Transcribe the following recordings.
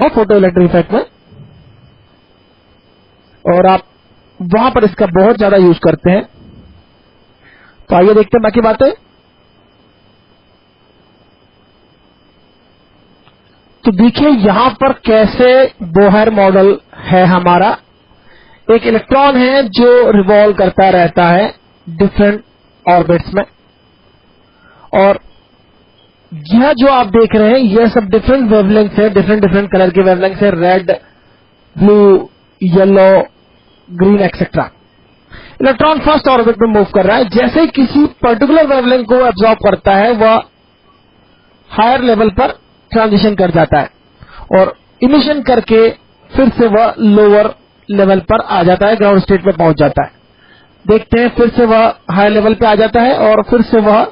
है photo electric effect में, और आप वहां पर इसका बहुत ज्यादा यूज करते हैं। तो आइए देखते हैं बाकी बातें। तो देखिए यहां पर कैसे बोहर मॉडल है हमारा। एक इलेक्ट्रॉन है जो रिवॉल्व करता रहता है डिफरेंट ऑर्बिट्स में, और यह जो आप देख रहे हैं यह सब डिफरेंट वेवलेंथ है, डिफरेंट डिफरेंट कलर के वेवलेंथ है, red, blue, yellow, green etcetera. Electron first orbit में मूव कर रहा है। जैसे ही किसी पर्टिकुलर वेवलेंथ को एब्जॉर्ब करता है वह हायर लेवल पर ट्रांजिशन कर जाता है, और इमिशन करके फिर से वह लोअर लेवल पर आ जाता है, ग्राउंड स्टेट में पहुंच जाता है। देखते हैं फिर से वह हायर लेवल पे आ जाता है और फिर से वह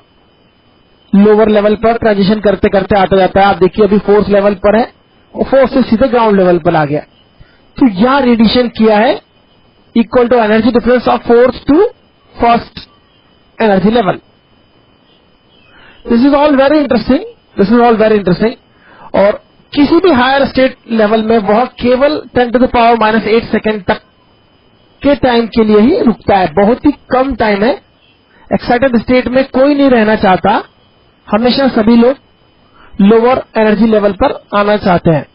लोअर लेवल पर ट्रांजिशन करते करते आता जाता है। आप देखिए अभी फोर्थ लेवल पर है और फोर्थ से सीधे ग्राउंड लेवल पर आ गया। तो यहां रेडिएशन किया है equal to energy difference of fourth to first energy level. This is all very interesting, this is all very interesting. और किसी भी हायर स्टेट लेवल में वह केवल 10⁻⁻8 सेकेंड तक के टाइम के लिए ही रुकता है, बहुत ही कम टाइम है। एक्साइटेड स्टेट में कोई नहीं रहना चाहता, हमेशा सभी लोग लोअर एनर्जी लेवल पर आना चाहते हैं।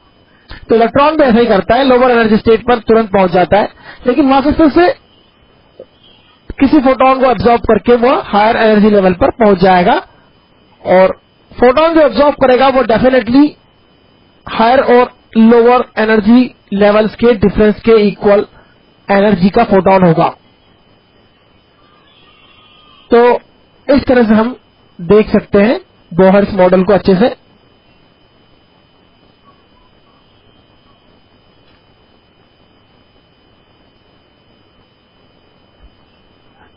तो इलेक्ट्रॉन भी ऐसा ही करता है, लोअर एनर्जी स्टेट पर तुरंत पहुंच जाता है, लेकिन वहां से फिर से किसी फोटोन को एब्जॉर्ब करके वह हायर एनर्जी लेवल पर पहुंच जाएगा, और फोटोन जो एब्जॉर्ब करेगा वो डेफिनेटली हायर और लोअर एनर्जी लेवल्स के डिफरेंस के इक्वल एनर्जी का फोटोन होगा। तो इस तरह से हम देख सकते हैं बोहर्स मॉडल को अच्छे से।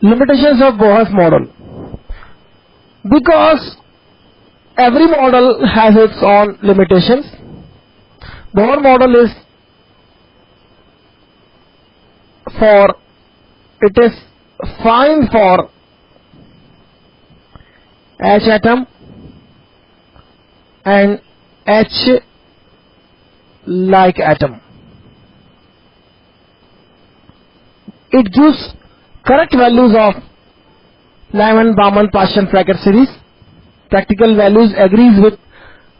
Limitations of Bohr's model. Because every model has its own limitations, Bohr model is fine for H atom and H-like atom. It gives correct values of Lyman-Baumann-Paschen-Fracker series. Practical values agrees with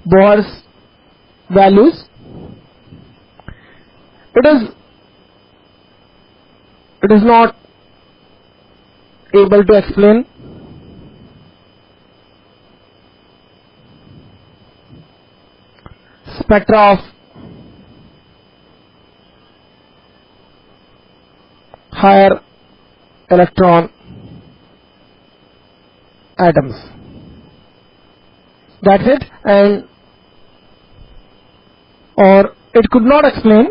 Bohr's values. It is not able to explain spectra of higher electron atoms. That's it. And or it could not explain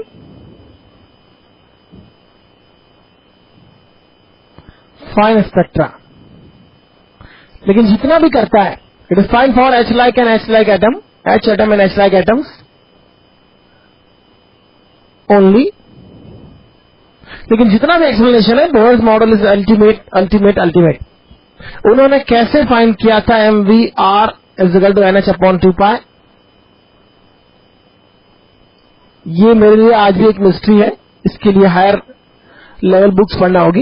fine spectra. लेकिन जितना भी करता है, it is fine for H-like and H-like atom, H atom and H-like atoms only. लेकिन जितना भी explanation है, Bohr's model is ultimate. उन्होंने कैसे फाइंड किया था MVR = NH/2π, ये मेरे लिए आज भी एक मिस्ट्री है। इसके लिए हायर लेवल बुक्स पढ़ना होगी,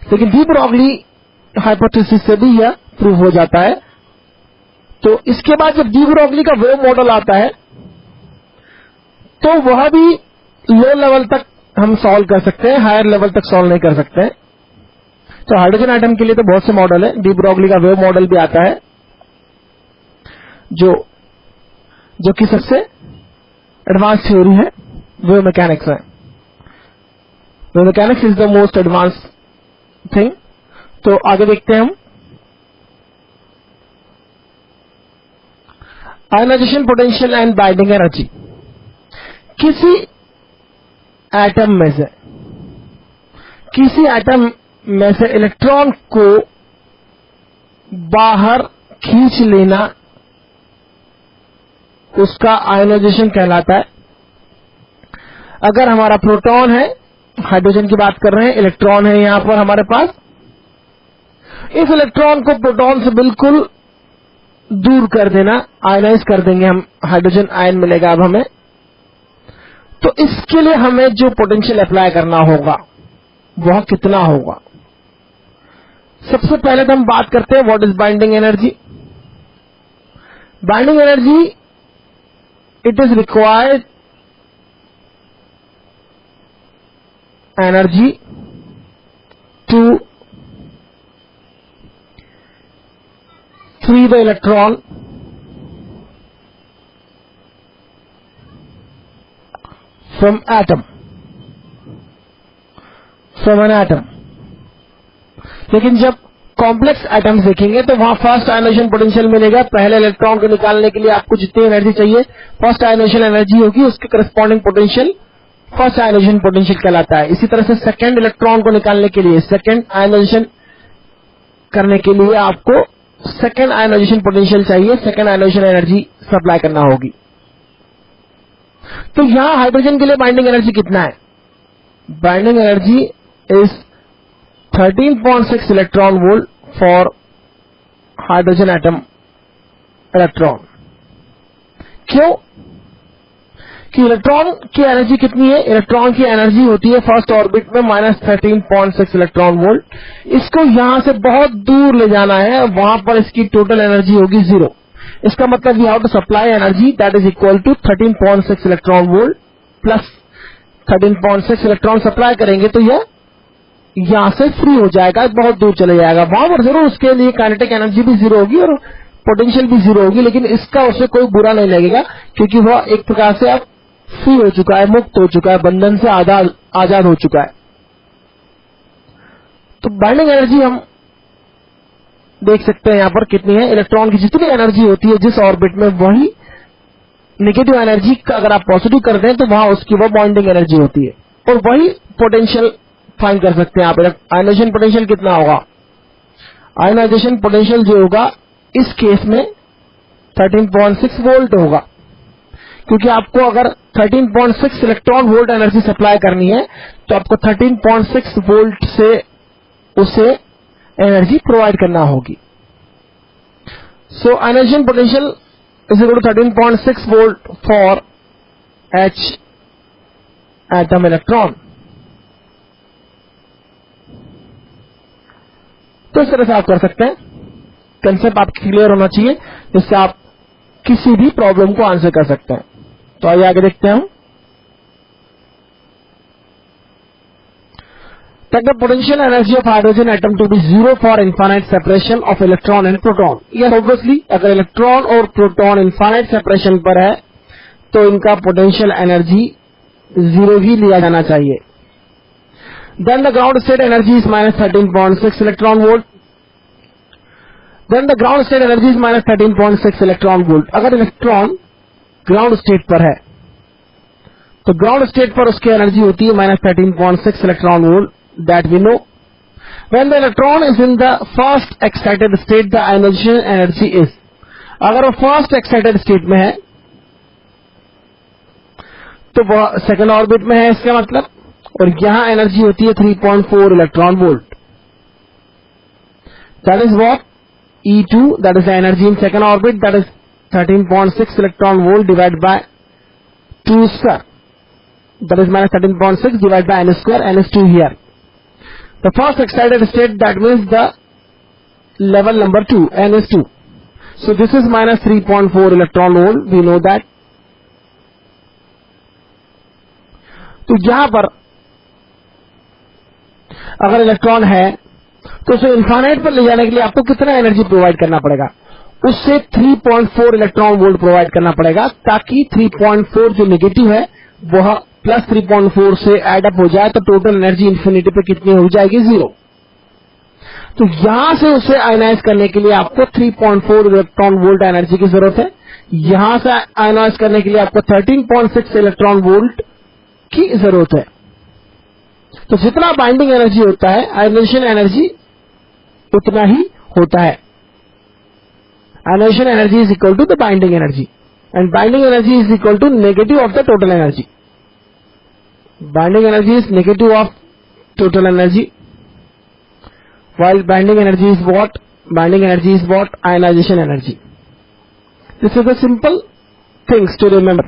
लेकिन डी ब्रॉगली हाइपोथेसिस से भी यह प्रूव हो जाता है। तो इसके बाद जब डी ब्रॉगली का वेव मॉडल आता है तो वह भी लो लेवल तक हम सॉल्व कर सकते हैं, हायर लेवल तक सॉल्व नहीं कर सकते हैं। तो हाइड्रोजन एटम के लिए तो बहुत से मॉडल है। डी ब्रॉगली का वेव मॉडल भी आता है, जो कि सबसे एडवांस थ्योरी है वेव मैकेनिक्स में। Wave mechanics is the most advance thing. तो आगे देखते हैं हम। Ionisation potential and binding energy. किसी एटम में से इलेक्ट्रॉन को बाहर खींच लेना उसका आयनाइजेशन कहलाता है। अगर हमारा प्रोटॉन है, हाइड्रोजन की बात कर रहे हैं, इलेक्ट्रॉन है यहां पर हमारे पास, इस इलेक्ट्रॉन को प्रोटॉन से बिल्कुल दूर कर देना, आयनाइज कर देंगे हम, हाइड्रोजन आयन मिलेगा अब हमें। तो इसके लिए हमें जो पोटेंशियल अप्लाई करना होगा वह कितना होगा? सबसे पहले तो हम बात करते हैं what is binding energy. Binding energy, it is required energy to free the electron from atom, from an atom. लेकिन जब कॉम्प्लेक्स एटम्स देखेंगे तो वहां फर्स्ट आयोनाइजेशन पोटेंशियल मिलेगा. पहले इलेक्ट्रॉन को निकालने के लिए आपको जितनी एनर्जी चाहिए फर्स्ट आयोनाइजेशन एनर्जी होगी, उसके corresponding potential first ionization potential कहलाता है. इसी तरह से सेकंड इलेक्ट्रॉन को निकालने के लिए, सेकंड आयोनाइजेशन करने के लिए आपको सेकंड आयोनाइजेशन पोटेंशियल चाहिए, सेकंड आयोनाइजेशन एनर्जी सप्लाई करना होगी. तो यहां हाइड्रोजन के लिए बाइंडिंग एनर्जी कितना है? Binding energy is 13.6 electron volt for hydrogen atom electron. क्यों? कि इलेक्ट्रॉन की एनर्जी कितनी है? इलेक्ट्रॉन की एनर्जी होती है फर्स्ट ऑर्बिट में -13.6 इलेक्ट्रॉन वोल्ट. इसको यहां से बहुत दूर ले जाना है, वहां पर इसकी टोटल एनर्जी होगी 0. इसका मतलब we have to supply energy that is equal to 13.6 electron volt plus 13.6 electron supply करेंगे तो यह यहां से फ्री हो जाएगा, बहुत दूर चले जाएगा. वहां पर जरूर उसके लिए काइनेटिक एनर्जी भी 0 होगी और पोटेंशियल भी 0 होगी, लेकिन इसका उससे कोई बुरा नहीं लगेगा क्योंकि वह एक प्रकार से अब फ्री हो चुका है, मुक्त हो चुका है, बंधन से आजाद हो चुका है. तो बाइंडिंग एनर्जी हम देख सकते हैं यहां पर कितनी है. इलेक्ट्रॉन की जितनी एनर्जी होती है जिस ऑर्बिट में, वही नेगेटिव एनर्जी का अगर आप पॉजिटिव कर दें तो वहां उसकी वो बाइंडिंग एनर्जी होती है. और वही पोटेंशियल फाइंड कर सकते हैं आप. आयोनाइजेशन पोटेंशियल कितना होगा? आयोनाइजेशन पोटेंशियल जो होगा इस केस में 13.6 वोल्ट होगा, क्योंकि आपको अगर 13.6 इलेक्ट्रॉन वोल्ट एनर्जी सप्लाई करनी है तो आपको 13.6 वोल्ट से उसे एनर्जी प्रोवाइड करना होगी. So ionization potential is equal to 13.6 volt for H atom electron. तो इस तरह से आप कर सकते हैं. कंसेप्ट आपको क्लियर होना चाहिए जिससे आप किसी भी प्रॉब्लम को आंसर कर सकते हैं. तो आइए आगे देखते हैं. Take the potential energy of hydrogen atom to be 0 for infinite separation of electron and proton. Yes, obviously, अगर इलेक्ट्रॉन और प्रोटॉन इनफाइनाइट सेपरेशन पर है तो इनका पोटेंशियल एनर्जी 0 ही लिया जाना चाहिए. Then the ground state energy is -13.6 electron volt. Then the ground state energy is -13.6 electron volt. अगर इलेक्ट्रॉन ग्राउंड स्टेट पर है तो ग्राउंड स्टेट पर उसकी एनर्जी होती है -13.6 electron volt. That we know. When the electron is in the first excited state the ionisation energy is. अगर वो फर्स्ट एक्साइटेड स्टेट में है तो वह सेकंड ऑर्बिट में है इसका मतलब, और यहां एनर्जी होती है 3.4 electron volt. That is what E2, that is the energy in second orbit, that is 13.6 electron volt divided by 2 square, that is -13.6 divided by n square, n is 2 here. The first excited state, that means the level number 2, n is 2. So this is -3.4 electron volt, we know that. तो यहां पर अगर electron है तो उसे infinite पर ले जाने के लिए आपको कितना एनर्जी प्रोवाइड करना पड़ेगा? उससे 3.4 इलेक्ट्रॉन वोल्ट प्रोवाइड करना पड़ेगा, ताकि 3.4 जो नेगेटिव है वह प्लस 3.4 से एड अप हो जाए तो टोटल एनर्जी इन्फिनिटी पे कितनी हो जाएगी? 0. तो यहां से उसे आयनाइज करने के लिए आपको 3.4 इलेक्ट्रॉन वोल्ट एनर्जी की जरूरत है. यहां से आयनाइज करने के लिए आपको 13.6 इलेक्ट्रॉन वोल्ट की जरूरत है. तो जितना बाइंडिंग एनर्जी होता है आयोनाइजेशन एनर्जी उतना ही होता है. Ionisation energy is equal to the binding energy, and binding energy is equal to negative of the total energy. Binding energy is negative of total energy, while binding energy is what? Binding energy is what? Ionization energy. This is the simple things to remember.